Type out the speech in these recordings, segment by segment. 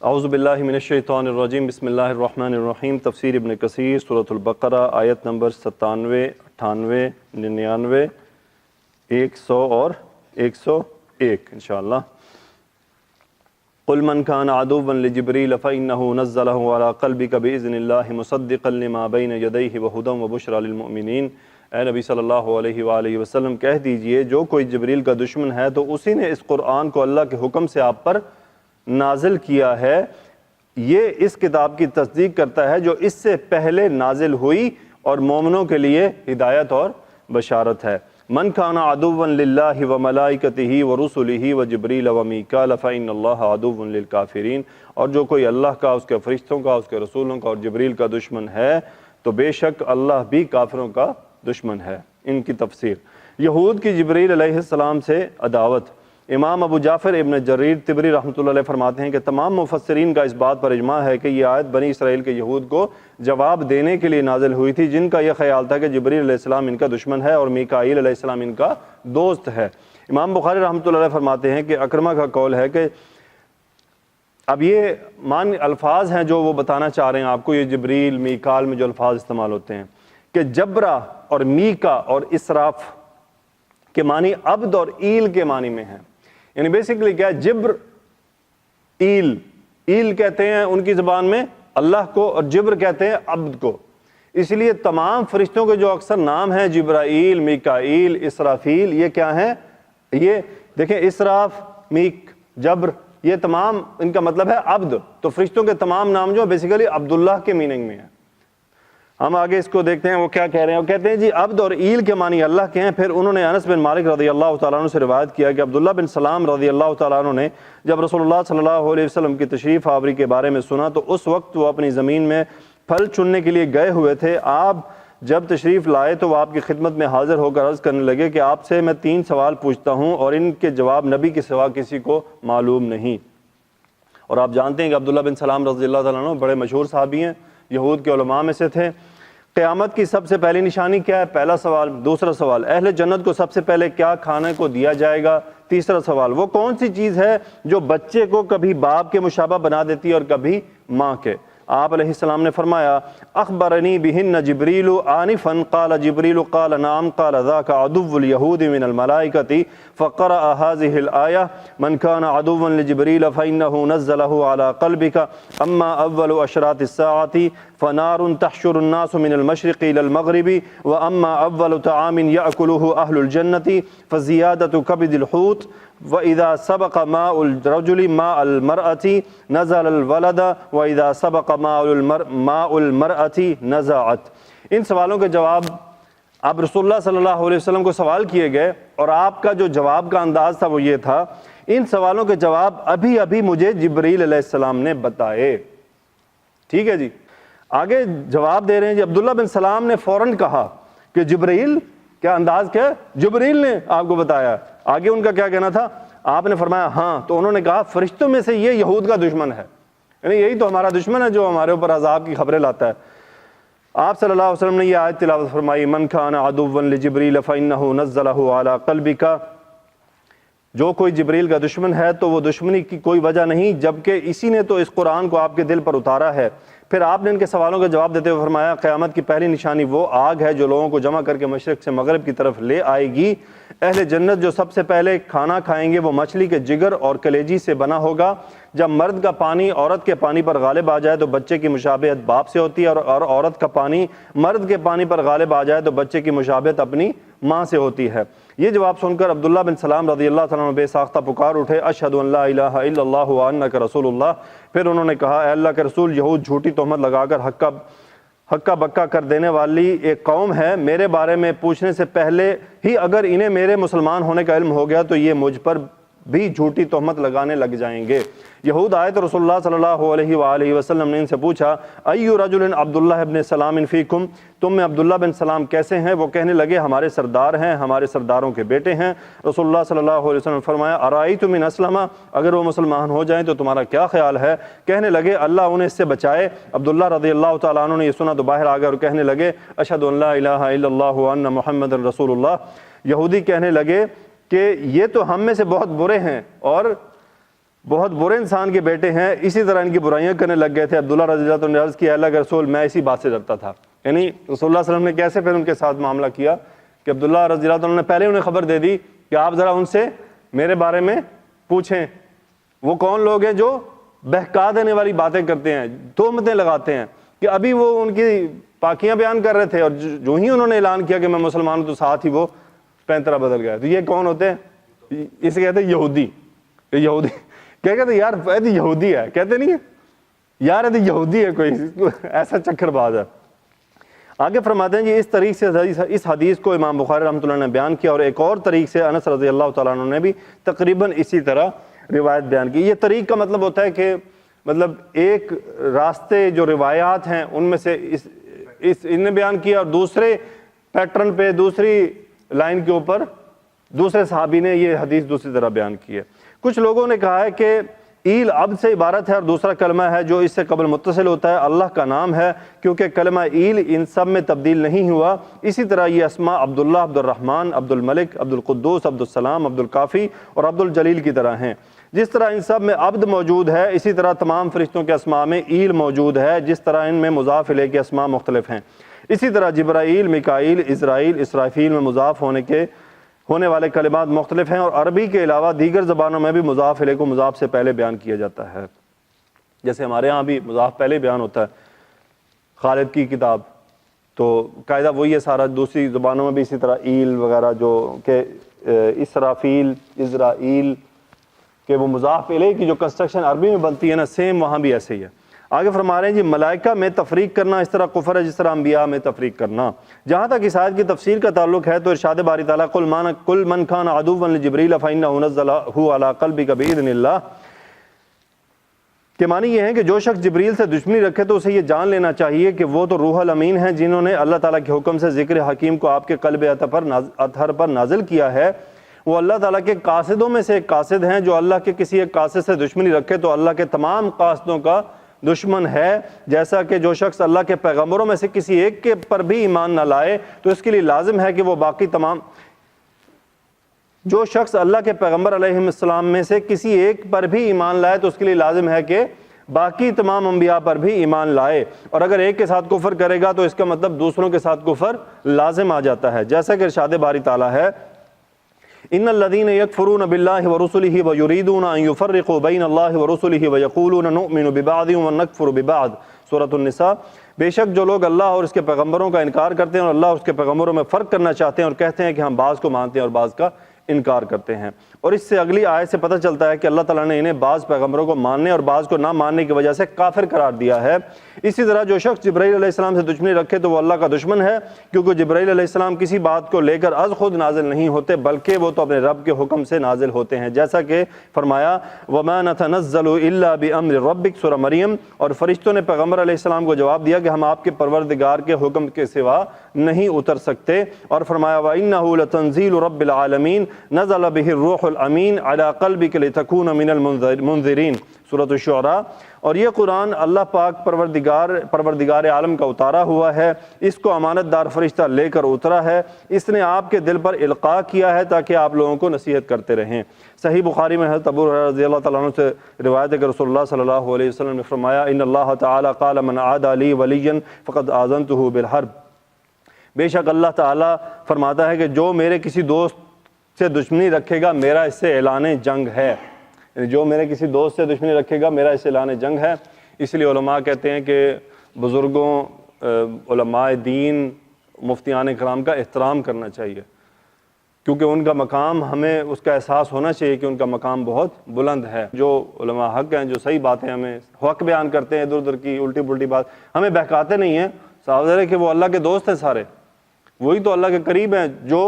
اعوذ باللہ من الشیطان الرجیم بسم اللہ الرحمن الرحیم تفسیر ابن کثیر سورۃ البقرہ آیت نمبر 97 98 99 100 اور 101 انشاءاللہ۔ قل من كان عدوا لجبريل فإنه نزله على قلبك بإذن الله مصدقا لما بين يديه وهدى وبشرى للمؤمنين۔ اے نبی صلی اللہ علیہ وآلہ وسلم کہہ دیجئے جو کوئی جبریل کا دشمن ہے تو اسی نے اس قرآن کو اللہ کے حکم سے آپ پر نازل کیا ہے، یہ اس کتاب کی تصدیق کرتا ہے جو اس سے پہلے نازل ہوئی اور مومنوں کے لیے ہدایت اور بشارت ہے۔ من کان عدوا للہ وملائکتہ ورسلہ وجبریل ومیکال فإن اللہ عدو للکافرین، اور جو کوئی اللہ کا، اس کے فرشتوں کا، اس کے رسولوں کا اور جبریل کا دشمن ہے تو بے شک اللہ بھی کافروں کا دشمن ہے۔ ان کی تفسیر، یہود کی جبریل علیہ السلام سے عداوت۔ امام ابو جعفر ابن جریر طبری رحمۃ اللہ علیہ فرماتے ہیں کہ تمام مفسرین کا اس بات پر اجماع ہے کہ یہ آیت بنی اسرائیل کے یہود کو جواب دینے کے لیے نازل ہوئی تھی، جن کا یہ خیال تھا کہ جبریل علیہ السلام ان کا دشمن ہے اور میکائیل علیہ السلام ان کا دوست ہے۔ امام بخاری رحمۃ اللہ علیہ فرماتے ہیں کہ اکرمہ کا قول ہے کہ اب یہ الفاظ ہیں جو وہ بتانا چاہ رہے ہیں آپ کو، یہ جبریل میکال میں جو الفاظ استعمال ہوتے ہیں کہ جبرا اور میکا اور اسراف کے معنی عبد اور ایل کے معنی میں ہیں۔ یعنی بیسیکلی کیا ہے، جبر ایل کہتے ہیں ان کی زبان میں اللہ کو، اور جبر کہتے ہیں عبد کو۔ اس لیے تمام فرشتوں کے جو اکثر نام ہیں جبرائیل، میکائیل، اسرافیل، یہ کیا ہیں؟ یہ دیکھیں، اسراف، میک، جبر، یہ تمام ان کا مطلب ہے عبد۔ تو فرشتوں کے تمام نام جو بیسیکلی عبداللہ کے میننگ میں ہیں۔ ہم آگے اس کو دیکھتے ہیں وہ کیا کہہ رہے ہیں۔ وہ کہتے ہیں جی عبد اور ایل کے معنی اللہ کے ہیں۔ پھر انہوں نے انس بن مالک رضی اللہ تعالیٰ عنہ سے روایت کیا کہ عبداللہ بن سلام رضی اللہ تعالیٰ عنہ نے جب رسول اللہ صلی اللہ علیہ وسلم کی تشریف آوری کے بارے میں سنا تو اس وقت وہ اپنی زمین میں پھل چننے کے لیے گئے ہوئے تھے۔ آپ جب تشریف لائے تو وہ آپ کی خدمت میں حاضر ہو کر عرض کرنے لگے کہ آپ سے میں 3 سوال پوچھتا ہوں اور ان کے جواب نبی کے سوا کسی کو معلوم نہیں۔ اور آپ جانتے ہیں کہ عبداللہ بن سلام رضی اللہ تعالیٰ عنہ بڑے مشہور صحابی ہیں، یہود کے علماء میں سے تھے۔ قیامت کی سب سے پہلی نشانی کیا ہے؟ پہلا سوال۔ دوسرا سوال، اہل جنت کو سب سے پہلے کیا کھانے کو دیا جائے گا؟ تیسرا سوال، وہ کون سی چیز ہے جو بچے کو کبھی باپ کے مشابہ بنا دیتی ہے اور کبھی ماں کے؟ آپ علیہ السلام نے فرمایا اخبرنی بہن جبریل آنفا قال جبریل قال نعم قال ذاك عدو اليهود من الملائكة فقرأ هذه الآية من كان عدوا لجبريل فإنه نزله على قلبك أما أول أشراط الساعة فنار تحشر الناس من المشرق إلى المغرب وأما أول طعام يأكله أهل الجنة فزيادة كبد الحوت وَإِذَا سَبَقَ مَاءُ الرَّجُلِ مَاءَ الْمَرْأَةِ نَزَلَ الْوَلَدَ وَإِذَا سَبَقَ مَاءُ الْمَرْأَةِ نَزَعَتْ۔ ان سوالوں کے جواب اب رسول اللہ صلی اللہ علیہ وسلم کو سوال کیے گئے اور آپ کا جو جواب کا انداز تھا وہ یہ تھا، ان سوالوں کے جواب ابھی مجھے جبریل علیہ السلام نے بتائے۔ ٹھیک ہے جی، آگے جواب دے رہے ہیں جی عبداللہ بن سلام نے فوراً کہا کہ جبریل، کیا انداز کیا؟ جبریل نے آپ کو بتایا۔ آگے ان کا کیا کہنا تھا؟ آپ نے فرمایا ہاں، تو انہوں نے کہا فرشتوں میں سے یہ یہود کا دشمن ہے، یعنی یہی تو ہمارا دشمن ہے جو ہمارے اوپر عذاب کی خبریں لاتا ہے۔ آپ صلی اللہ علیہ وسلم نے یہ آیت تلاوت فرمائی من کان عدوا لجبریل فإنہ نزلہ علی قلبک، جو کوئی جبریل کا دشمن ہے تو وہ دشمنی کی کوئی وجہ نہیں جبکہ اسی نے تو اس قرآن کو آپ کے دل پر اتارا ہے۔ پھر آپ نے ان کے سوالوں کا جواب دیتے ہوئے فرمایا قیامت کی پہلی نشانی وہ آگ ہے جو لوگوں کو جمع کر کے مشرق سے مغرب کی طرف لے آئے گی۔ اہل جنت جو سب سے پہلے کھانا کھائیں گے وہ مچھلی کے جگر اور کلیجی سے بنا ہوگا۔ جب مرد کا پانی عورت کے پانی پر غالب آ جائے تو بچے کی مشابہت باپ سے ہوتی ہے، اور عورت کا پانی مرد کے پانی پر غالب آ جائے تو بچے کی مشابہت اپنی ماں سے ہوتی ہے۔ یہ جواب سن کر عبداللہ بن سلام رضی اللہ تعالیٰ عنہ بے ساختہ پکار اٹھے اشہد ان لا الہ الا اللہ وانک رسول اللہ۔ پھر انہوں نے کہا اے اللہ کے رسول، یہود جھوٹی تہمت لگا کر ہکا بکا کر دینے والی ایک قوم ہے، میرے بارے میں پوچھنے سے پہلے ہی اگر انہیں میرے مسلمان ہونے کا علم ہو گیا تو یہ مجھ پر بھی جھوٹی تہمت لگانے لگ جائیں گے۔ یہود آئے تو رسول اللہ صلی اللہ علیہ وآلہ وسلم نے ان سے پوچھا ایو رجل عبداللہ ابن سلام فیکم، تم میں عبداللہ بن سلام کیسے ہیں؟ وہ کہنے لگے ہمارے سردار ہیں، ہمارے سرداروں کے بیٹے ہیں۔ رسول اللہ صلی اللہ علیہ وسلم نے فرمایا ارائیتم ان اسلم، اگر وہ مسلمان ہو جائیں تو تمہارا کیا خیال ہے؟ کہنے لگے اللہ انہیں اس سے بچائے۔ عبداللہ رضی اللہ تعالیٰ عنہ نے یہ سنا تو باہر آ گئے اور کہنے لگے اشہد ان لا الہ الا اللہ وان محمد رسول اللہ۔ یہودی کہنے لگے کہ یہ تو ہم میں سے بہت برے ہیں اور بہت برے انسان کے بیٹے ہیں، اسی طرح ان کی برائیاں کرنے لگ گئے تھے۔ عبداللہ رضی اللہ عنہ نے عرض کیا، اللہ کے رسول میں اسی بات سے ڈرتا تھا۔ یعنی رسول اللہ صلی اللہ علیہ وسلم نے کیسے پھر ان کے ساتھ معاملہ کیا کہ عبداللہ رضی اللہ عنہ نے پہلے انہیں خبر دے دی کہ آپ ذرا ان سے میرے بارے میں پوچھیں، وہ کون لوگ ہیں جو بہکا دینے والی باتیں کرتے ہیں، تہمتیں لگاتے ہیں، کہ ابھی وہ ان کی پاکیاں بیان کر رہے تھے اور جو ہی انہوں نے اعلان کیا کہ میں مسلمان ہوں تو ساتھ ہی وہ پینترا بدل گیا۔ تو یہ کون ہوتے ہیں؟ اسے کہتے ہیں یہودی۔ یہودی کیا کہتے ہیں؟ یار یہ یہودی ہے، کہتے نہیں ہے یار یہ یہودی ہے، کوئی ایسا چکر باز ہے۔ آگے فرماتے ہیں جی اس طریق سے اس حدیث کو امام بخاری رحمۃ اللہ نے بیان کیا، اور ایک اور طریق سے انس رضی اللہ تعالیٰ عنہ نے بھی تقریباً اسی طرح روایت بیان کی۔ یہ طریق کا مطلب ہوتا ہے کہ مطلب ایک راستے جو روایات ہیں ان میں سے ان نے بیان کیا، اور دوسرے پیٹرن پہ دوسری لائن کے اوپر دوسرے صحابی نے یہ حدیث دوسری طرح بیان کی ہے۔ کچھ لوگوں نے کہا ہے کہ ایل عبد سے عبارت ہے اور دوسرا کلمہ ہے جو اس سے قبل متصل ہوتا ہے، اللہ کا نام ہے، کیونکہ کلمہ ایل ان سب میں تبدیل نہیں ہوا۔ اسی طرح یہ اسماء عبداللہ، عبد الرحمن، عبد الملک، عبد القدوس، عبد السلام، عبد الکافی اور عبد الجلیل کی طرح ہیں۔ جس طرح ان سب میں عبد موجود ہے، اسی طرح تمام فرشتوں کے اسماء میں ایل موجود ہے، جس طرح ان میں مضاف الیہ کے اسماء مختلف ہیں۔ اسی طرح جبرائیل، میکائیل، عزرائیل، اسرافیل میں مضاف ہونے والے کلمات مختلف ہیں، اور عربی کے علاوہ دیگر زبانوں میں بھی مضاف الیہ کو مضاف سے پہلے بیان کیا جاتا ہے۔ جیسے ہمارے ہاں بھی مضاف پہلے بیان ہوتا ہے، خالد کی کتاب تو قاعدہ وہی ہے سارا، دوسری زبانوں میں بھی اسی طرح ایل وغیرہ جو کہ اسرافیل، عزرائیل کہ وہ مضاف الیہ کی جو کنسٹرکشن عربی میں بنتی ہے نا، سیم وہاں بھی ایسے ہی ہے۔ آگے فرما رہے ہیں جی ملائکہ میں تفریق کرنا اس طرح کفر ہے جس طرح انبیاء میں تفریق کرنا۔ جہاں تک اس آیت کی تفسیر کا تعلق ہے تو ارشاد باری تعالیٰ قل من کان عدوا لجبریل فإنہ نزلہ علی قلبک بإذن اللہ، کہ معنی یہ ہے کہ جو شخص جبریل سے دشمنی رکھے تو اسے یہ جان لینا چاہیے کہ وہ تو روح الامین ہیں جنہوں نے اللہ تعالیٰ کے حکم سے ذکر حکیم کو آپ کے قلب اطہر پر نازل کیا ہے۔ وہ اللہ تعالیٰ کے قاصدوں میں سے ایک قاصد ہیں، جو اللہ کے کسی ایک قاصد سے دشمنی رکھے تو اللہ کے تمام قاصدوں کا دشمن ہے، جیسا کہ جو شخص اللہ کے پیغمبروں میں سے کسی ایک کے پر بھی ایمان نہ لائے تو اس کے لیے لازم ہے کہ وہ باقی تمام جو شخص اللہ کے پیغمبر علیہ السلام میں سے کسی ایک پر بھی ایمان لائے تو اس کے لیے لازم ہے کہ باقی تمام انبیاء پر بھی ایمان لائے، اور اگر ایک کے ساتھ کفر کرے گا تو اس کا مطلب دوسروں کے ساتھ کفر لازم آ جاتا ہے، جیسا کہ ارشاد باری تعالیٰ ہے ان الذين يكفرون بالله ورسله ويريدون ان يفرقوا بين الله ورسله ويقولون نؤمن ببعض ونكفر ببعض، سورۃ النساء۔ بے شک جو لوگ اللہ اور اس کے پیغمبروں کا انکار کرتے ہیں اور اللہ اور اس کے پیغمبروں میں فرق کرنا چاہتے ہیں اور کہتے ہیں کہ ہم بعض کو مانتے ہیں اور بعض کا انکار کرتے ہیں، اور اس سے اگلی آیت سے پتہ چلتا ہے کہ اللہ تعالیٰ نے انہیں بعض پیغمبروں کو ماننے اور بعض کو نہ ماننے کی وجہ سے کافر قرار دیا ہے۔ اسی طرح جو شخص جبرائیل علیہ السلام سے دشمنی رکھے تو وہ اللہ کا دشمن ہے، کیونکہ جبرائیل علیہ السلام کسی بات کو لے کر از خود نازل نہیں ہوتے بلکہ وہ تو اپنے رب کے حکم سے نازل ہوتے ہیں، جیسا کہ فرمایا وَمَا نَتَنَزَّلُ إِلَّا بِأَمْرِ رَبِّكَ، سورہ مریم۔ اور فرشتوں نے پیغمبر علیہ السلام کو جواب دیا کہ ہم آپ کے پروردگار کے حکم کے سوا نہیں اتر سکتے، اور فرمایا وَإِنَّهُ لَتَنزِيلُ رَبِّ الْعَالَمِينَ نَزَلَ بِهِ الرُّوحُ الْأَمِينُ عَلَى قَلْبِكَ لِتَكُونَ مِنَ الْمُنذِرِينَ، سورۃ الشعراء۔ اور یہ قرآن اللہ پاک پروردگار عالم کا اتارا ہوا ہے، اس کو امانت دار فرشتہ لے کر اترا ہے، اس نے آپ کے دل پر القاء کیا ہے تاکہ آپ لوگوں کو نصیحت کرتے رہیں۔ صحیح بخاری میں حضرت ابو ہریرہ رضی اللہ تعالیٰ عنہ سے روایت ہے کہ رسول اللہ صلی اللہ علیہ وسلم نے فرمایا ان اللہ تعالیٰ قال من عادى لي وليا فقد آذنته بالحرب، بے شک اللہ تعالیٰ فرماتا ہے کہ جو میرے کسی دوست سے دشمنی رکھے گا میرا اس سے اعلان جنگ ہے، جو میرے کسی دوست سے دشمنی رکھے گا میرا اس سے اعلان جنگ ہے۔ اس لیے علماء کہتے ہیں کہ بزرگوں، علماء دین، مفتیان کرام کا احترام کرنا چاہیے، کیونکہ ان کا مقام ہمیں اس کا احساس ہونا چاہیے کہ ان کا مقام بہت بلند ہے۔ جو علماء حق ہیں، جو صحیح باتیں ہمیں حق بیان کرتے ہیں، ادھر ادھر کی الٹی پلٹی بات ہمیں بہکاتے نہیں ہیں، صاف ظاہر ہے کہ وہ اللہ کے دوست ہیں سارے، وہی تو اللہ کے قریب ہیں، جو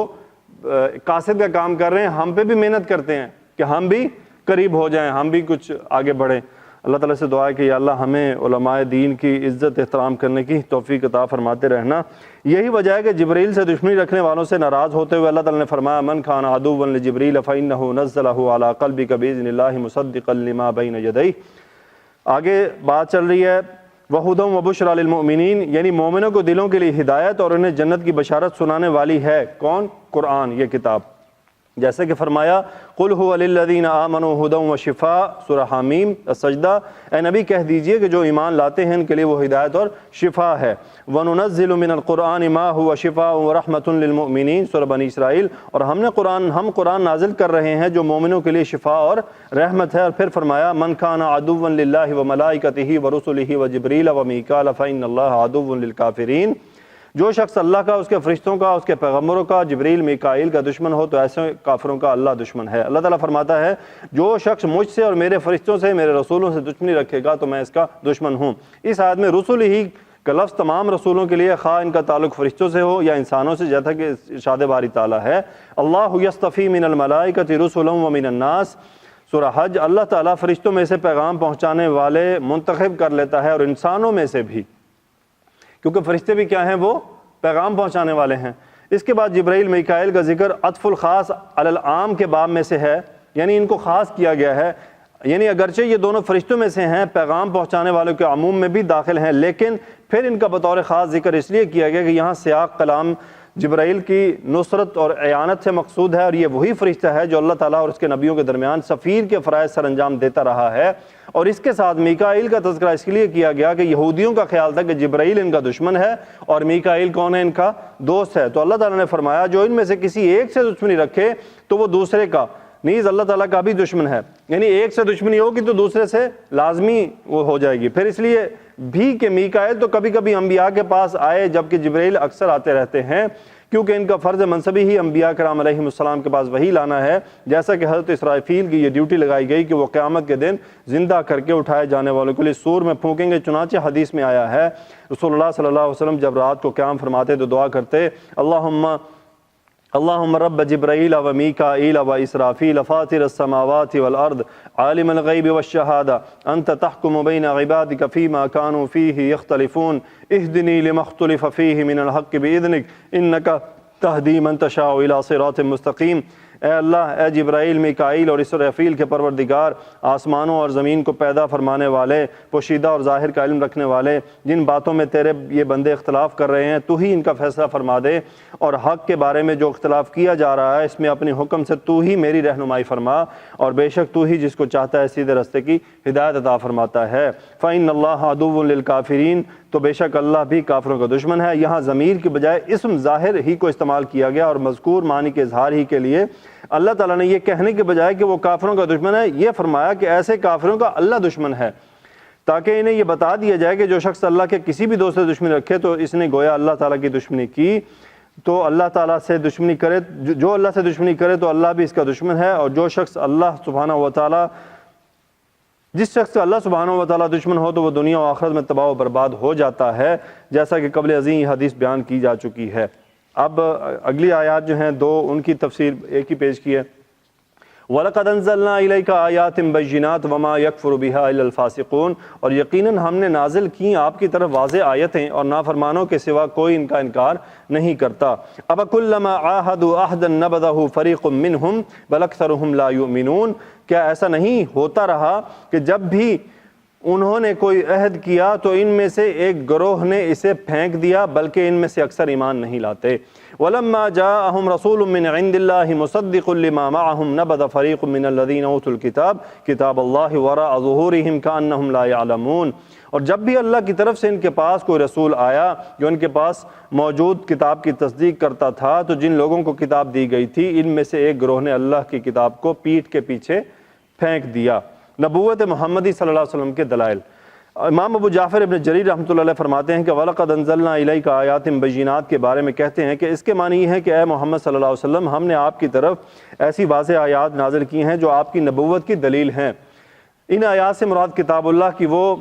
قاصد کا کام کر رہے ہیں ہم پہ بھی محنت کرتے ہیں کہ ہم بھی قریب ہو جائیں، ہم بھی کچھ آگے بڑھیں۔ اللہ تعالیٰ سے دعا ہے کہ یا اللہ ہمیں علماء دین کی عزت احترام کرنے کی توفیق عطا فرماتے رہنا۔ یہی وجہ ہے کہ جبریل سے دشمنی رکھنے والوں سے ناراض ہوتے ہوئے اللہ تعالیٰ نے فرمایا من کان عدوا لجبریل فإنہ نزلہ علی قلبک بإذن اللہ مصدقا لما بین یدیہ۔ آگے بات چل رہی ہے وہدی وبشریٰ للمؤمنین، یعنی مومنوں کو دلوں کے لیے ہدایت اور انہیں جنت کی بشارت سنانے والی ہے کون؟ قرآن، یہ کتاب۔ جیسے کہ فرمایا قل هو للذین آمنوا ھدی وشفاء سورہ حامیم السجدہ، اے نبی کہہ دیجئے کہ جو ایمان لاتے ہیں ان کے لیے وہ ہدایت اور شفا ہے۔ وَنُنَزِّلُ مِنَ الْقُرْآنِ مَا هُوَ شِفَاءٌ وَرَحْمَةٌ لِّلْمُؤْمِنِينَ سورہ بنی اسرائیل، اور ہم قرآن نازل کر رہے ہیں جو مومنوں کے لیے شفا اور رحمت ہے۔ اور پھر فرمایا مَنْ كَانَ عَدُوًّا لِلَّهِ وَمَلَائِكَتِهِ وَرُسُلِهِ وَجِبْرِيلَ وَمِيكَالَ فَإِنَّ اللَّهَ عَدُوٌّ لِّلْكَافِرِينَ، جو شخص اللہ کا، اس کے فرشتوں کا، اس کے پیغمبروں کا، جبریل میکائیل کا دشمن ہو تو ایسے کافروں کا اللہ دشمن ہے۔ اللہ تعالیٰ فرماتا ہے جو شخص مجھ سے اور میرے فرشتوں سے، میرے رسولوں سے دشمنی رکھے گا تو میں اس کا دشمن ہوں۔ اس آیت میں رسول ہی کا لفظ تمام رسولوں کے لیے، خواہ ان کا تعلق فرشتوں سے ہو یا انسانوں سے، جیسا کہ ارشاد باری تعالیٰ ہے اللہ یصطفی من الملائکۃ رسلا ومن الناس سورہ حج، اللہ تعالیٰ فرشتوں میں سے پیغام پہنچانے والے منتخب کر لیتا ہے اور انسانوں میں سے بھی، کیونکہ فرشتے بھی کیا ہیں؟ وہ پیغام پہنچانے والے ہیں۔ اس کے بعد جبرائیل میکائیل کا ذکر عطف الخاص علی العام کے باب میں سے ہے، یعنی ان کو خاص کیا گیا ہے، یعنی اگرچہ یہ دونوں فرشتوں میں سے ہیں، پیغام پہنچانے والوں کے عموم میں بھی داخل ہیں، لیکن پھر ان کا بطور خاص ذکر اس لیے کیا گیا کہ یہاں سیاق کلام جبرائیل کی نصرت اور اعانت سے مقصود ہے، اور یہ وہی فرشتہ ہے جو اللہ تعالیٰ اور اس کے نبیوں کے درمیان سفیر کے فرائض سر انجام دیتا رہا ہے۔ اور اس کے ساتھ میکائیل کا تذکرہ اس لیے کیا گیا کہ یہودیوں کا خیال تھا کہ جبرائیل ان کا دشمن ہے اور میکائیل کون ہے؟ ان کا دوست ہے۔ تو اللہ تعالیٰ نے فرمایا جو ان میں سے کسی ایک سے دشمنی رکھے تو وہ دوسرے کا نیز اللہ تعالیٰ کا بھی دشمن ہے، یعنی ایک سے دشمنی ہوگی تو دوسرے سے لازمی وہ ہو جائے گی۔ پھر اس لیے بھی کہ میکائیل تو کبھی کبھی انبیاء کے پاس آئے جبکہ جبرائیل اکثر آتے رہتے ہیں، کیونکہ ان کا فرض منصبی ہی انبیاء کرام علیہم السلام کے پاس وحی لانا ہے، جیسا کہ حضرت اسرافیل کی یہ ڈیوٹی لگائی گئی کہ وہ قیامت کے دن زندہ کر کے اٹھائے جانے والوں کے لیے سور میں پھونکیں گے۔ چنانچہ حدیث میں آیا ہے رسول اللہ صلی اللہ علیہ وسلم جب رات کو قیام فرماتے تو دعا کرتے اللہم رب جبرائیل و میکائیل و اسرافیل فاطر السماوات والارض عالم الغیب والشہادہ انت تحکم بین عبادک فیما کانوا فیہ یختلفون اہدنی لما اختلف فیہ من الحق بإذنک انک تہدی من تشاء الی صراط مستقیم۔ اے اللہ، اے جبرائیل، میکائیل اور اسرافیل کے پروردگار، آسمانوں اور زمین کو پیدا فرمانے والے، پوشیدہ اور ظاہر کا علم رکھنے والے، جن باتوں میں تیرے یہ بندے اختلاف کر رہے ہیں تو ہی ان کا فیصلہ فرما دے، اور حق کے بارے میں جو اختلاف کیا جا رہا ہے اس میں اپنے حکم سے تو ہی میری رہنمائی فرما، اور بے شک تو ہی جس کو چاہتا ہے سیدھے راستے کی ہدایت عطا فرماتا ہے۔ فَإِنَّ اللَّهَ عَدُوٌّ لِّلْكَافِرِينَ، تو بے شک اللہ بھی کافروں کا دشمن ہے۔ یہاں ضمیر کے بجائے اسم ظاہر ہی کو استعمال کیا گیا، اور مذکور معنی کے اظہار ہی کے لیے اللہ تعالیٰ نے یہ کہنے کے بجائے کہ وہ کافروں کا دشمن ہے، یہ فرمایا کہ ایسے کافروں کا اللہ دشمن ہے، تاکہ انہیں یہ بتا دیا جائے کہ جو شخص اللہ کے کسی بھی دوست سے دشمنی رکھے تو اس نے گویا اللہ تعالیٰ کی دشمنی کی، تو اللہ تعالیٰ سے دشمنی کرے، جو اللہ سے دشمنی کرے تو اللہ بھی اس کا دشمن ہے، اور جو شخص اللہ سبحانہ و تعالیٰ جس شخص کا اللہ سبحانہ و تعالیٰ دشمن ہو تو وہ دنیا و آخرت میں تباہ و برباد ہو جاتا ہے، جیسا کہ قبل ازیں یہ حدیث بیان کی جا چکی ہے۔ اب اگلی آیات جو ہیں دو، ان کی تفسیر ایک ہی پیش کی ہے۔ وَلَقَدْ أَنزَلْنَا إِلَيْكَ آيَاتٍ بَيِّنَاتٍ وَمَا يَكْفُرُ بِهَا إِلَّا الْفَاسِقُونَ، اور یقیناً ہم نے نازل کی آپ کی طرف واضح آیتیں، اور نافرمانوں کے سوا کوئی ان کا انکار نہیں کرتا۔ أَفَكُلَّمَا عَاهَدُوا عَهْدًا نَبَذَهُ فَرِيقٌ مِّنْهُمْ بَلْ أَكْثَرُهُمْ لَا يُؤْمِنُونَ، کیا ایسا نہیں ہوتا رہا کہ جب بھی انہوں نے کوئی عہد کیا تو ان میں سے ایک گروہ نے اسے پھینک دیا، بلکہ ان میں سے اکثر ایمان نہیں لاتے۔ وَلَمَّا جَاءَهُمْ رَسُولٌ مِّنْ عِنْدِ اللَّهِ مُصَدِّقٌ لِّمَا مَعَهُمْ نَبَذَ فَرِيقٌ مِّنَ الَّذِينَ أُوتُوا الْكِتَابَ كِتَابَ اللَّهِ وَرَاءَ ظُهُورِهِمْ كَأَنَّهُمْ لَا يَعْلَمُونَ، اور جب بھی اللہ کی طرف سے ان کے پاس کوئی رسول آیا جو ان کے پاس موجود کتاب کی تصدیق کرتا تھا تو جن لوگوں کو کتاب دی گئی تھی ان میں سے ایک گروہ نے اللہ کی کتاب کو پیٹھ کے پیچھے پھینک دیا۔ نبوت محمدی صلی اللہ علیہ وسلم کے دلائل۔ امام ابو جعفر ابن جریر رحمۃ اللہ علیہ فرماتے ہیں کہ وَلَقَدْ أَنزَلْنَا إِلَيْكَ آيَاتٍ بَيِّنَاتٍ کے بارے میں کہتے ہیں کہ اس کے معنی یہ ہے کہ اے محمد صلی اللہ علیہ وسلم، ہم نے آپ کی طرف ایسی واضح آیات نازل کی ہیں جو آپ کی نبوت کی دلیل ہیں۔ ان آیات سے مراد کتاب اللہ کی وہ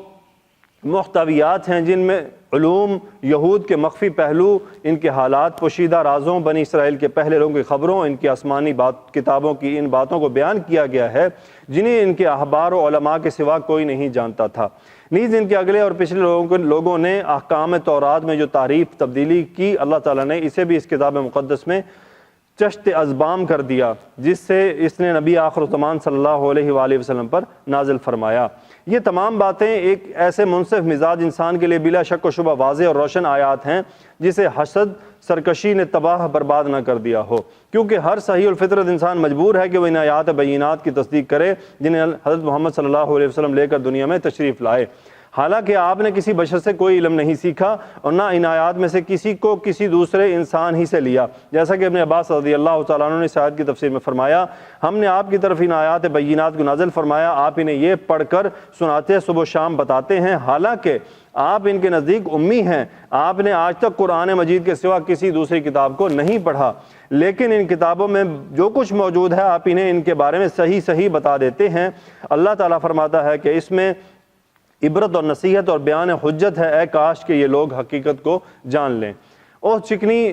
محتویات ہیں جن میں علوم یہود کے مخفی پہلو، ان کے حالات، پوشیدہ رازوں، بنی اسرائیل کے پہلے لوگوں کی خبروں، ان کی آسمانی کتابوں کی ان باتوں کو بیان کیا گیا ہے جنہیں ان کے احبار و علماء کے سوا کوئی نہیں جانتا تھا۔ نیز ان کے اگلے اور پچھلے لوگوں نے احکام تورات میں جو تعریف تبدیلی کی، اللہ تعالیٰ نے اسے بھی اس کتاب مقدس میں چشت ازبام کر دیا جس سے اس نے نبی آخر الزمان صلی اللہ علیہ وآلہ وسلم پر نازل فرمایا۔ یہ تمام باتیں ایک ایسے منصف مزاج انسان کے لیے بلا شک و شبہ واضح اور روشن آیات ہیں جسے حسد سرکشی نے تباہ برباد نہ کر دیا ہو، کیونکہ ہر صحیح الفطرت انسان مجبور ہے کہ وہ ان آیات بینات کی تصدیق کرے جنہیں حضرت محمد صلی اللہ علیہ وسلم لے کر دنیا میں تشریف لائے۔ حالانکہ آپ نے کسی بشر سے کوئی علم نہیں سیکھا اور نہ ان آیات میں سے کسی کو کسی دوسرے انسان ہی سے لیا، جیسا کہ ابن عباس رضی اللہ تعالیٰ عنہ نے اس آیت کی تفسیر میں فرمایا، ہم نے آپ کی طرف ان آیات بینات کو نازل فرمایا، آپ انہیں یہ پڑھ کر سناتے صبح و شام بتاتے ہیں، حالانکہ آپ ان کے نزدیک امی ہیں، آپ نے آج تک قرآن مجید کے سوا کسی دوسری کتاب کو نہیں پڑھا، لیکن ان کتابوں میں جو کچھ موجود ہے آپ انہیں ان کے بارے میں صحیح بتا دیتے ہیں۔ اللہ تعالیٰ فرماتا ہے کہ اس میں عبرت اور نصیحت اور بیان حجت ہے، اے کاش کہ یہ لوگ حقیقت کو جان لیں۔ اور چکنی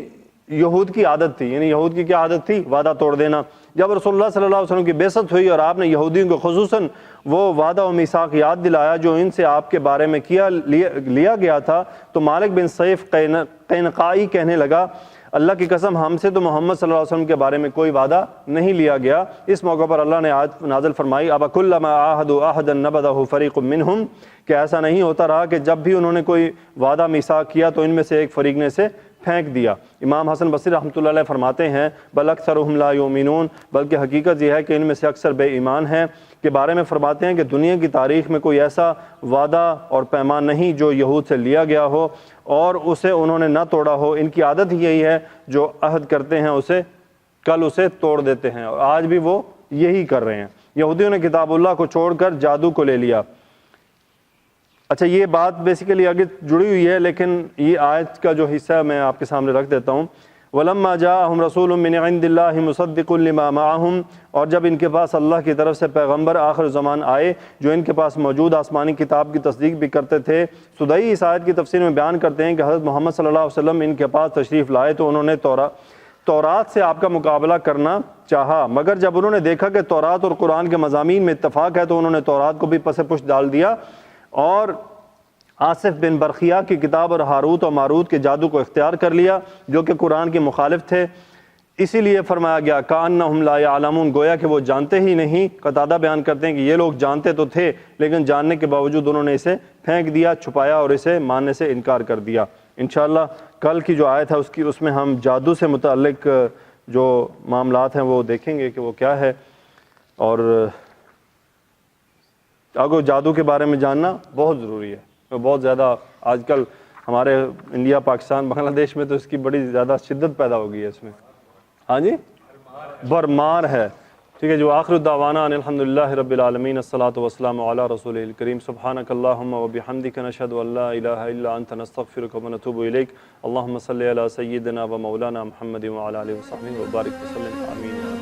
یہود کی عادت تھی، یعنی یہود کی کیا عادت تھی؟ وعدہ توڑ دینا۔ جب رسول اللہ صلی اللہ علیہ وسلم کی بعثت ہوئی اور آپ نے یہودیوں کو خصوصاً وہ وعدہ و میثاق یاد دلایا جو ان سے آپ کے بارے میں لیا گیا تھا، تو مالک بن سیف قینقائی کہنے لگا، اللہ کی قسم ہم سے تو محمد صلی اللہ علیہ وسلم کے بارے میں کوئی وعدہ نہیں لیا گیا۔ اس موقع پر اللہ نے آیت نازل فرمائی، ابکلما عاہدوا عہدا نبذہ فریق منہم، کہ ایسا نہیں ہوتا رہا کہ جب بھی انہوں نے کوئی وعدہ میثاق کیا تو ان میں سے ایک فریق نے اسے پھینک دیا۔ امام حسن بصری رحمۃ اللہ علیہ فرماتے ہیں، بل اکثرہم لا یؤمنون، بلکہ حقیقت یہ ہے کہ ان میں سے اکثر بے ایمان ہیں، کے بارے میں فرماتے ہیں کہ دنیا کی تاریخ میں کوئی ایسا وعدہ اور پیمان نہیں جو یہود سے لیا گیا ہو اور اسے انہوں نے نہ توڑا ہو۔ ان کی عادت ہی یہی ہے، جو عہد کرتے ہیں کل اسے توڑ دیتے ہیں، اور آج بھی وہ یہی کر رہے ہیں۔ یہودیوں نے کتاب اللہ کو چھوڑ کر جادو کو لے لیا۔ اچھا، یہ بات بیسیکلی آگے جڑی ہوئی ہے، لیکن یہ آیت کا جو حصہ ہے میں آپ کے سامنے رکھ دیتا ہوں۔ وَلَمَّا جَاءَهُمْ رَسُولٌ مِّنْ عِندِ اللَّهِ مُصَدِّقٌ لِمَا مَعَهُمْ، اور جب ان کے پاس اللہ کی طرف سے پیغمبر آخر زمان آئے جو ان کے پاس موجود آسمانی کتاب کی تصدیق بھی کرتے تھے۔ سدئی اس آیت کی تفسیر میں بیان کرتے ہیں کہ حضرت محمد صلی اللہ علیہ وسلم ان کے پاس تشریف لائے تو انہوں نے تورات سے آپ کا مقابلہ کرنا چاہا، مگر جب انہوں نے دیکھا کہ تورات اور قرآن کے مضامین میں اتفاق ہے تو انہوں نے تورات کو بھی پس پشت ڈال دیا اور آصف بن برخیہ کی کتاب اور ہاروت اور ماروت کے جادو کو اختیار کر لیا جو کہ قرآن کے مخالف تھے۔ اسی لیے فرمایا گیا کأنہم لا یعلمون، گویا کہ وہ جانتے ہی نہیں۔ قتادہ بیان کرتے ہیں کہ یہ لوگ جانتے تو تھے لیکن جاننے کے باوجود انہوں نے اسے پھینک دیا، چھپایا اور اسے ماننے سے انکار کر دیا۔ انشاءاللہ کل کی جو آیت ہے اس میں ہم جادو سے متعلق جو معاملات ہیں وہ دیکھیں گے کہ وہ کیا ہے، اور آگے جادو کے بارے میں جاننا بہت ضروری ہے۔ بہت زیادہ آج کل ہمارے انڈیا، پاکستان، بنگلہ دیش میں تو اس کی بڑی زیادہ شدت پیدا ہو گئی ہے، اس میں ہاں جی بھرمار ہے۔ ٹھیک ہے، جو آخر الدعوانا ان الحمدللہ رب العالمین، الصلاۃ والسلام علی رسول الکریم، سبحانک اللہم وبحمدک، نشہد ان لا الہ الا انت، نستغفرک ونتوب الیک۔ اللہم صلی علی سیدنا و مولانا محمد وعلی آلہ وصحبہ وبارک وسلم، آمین۔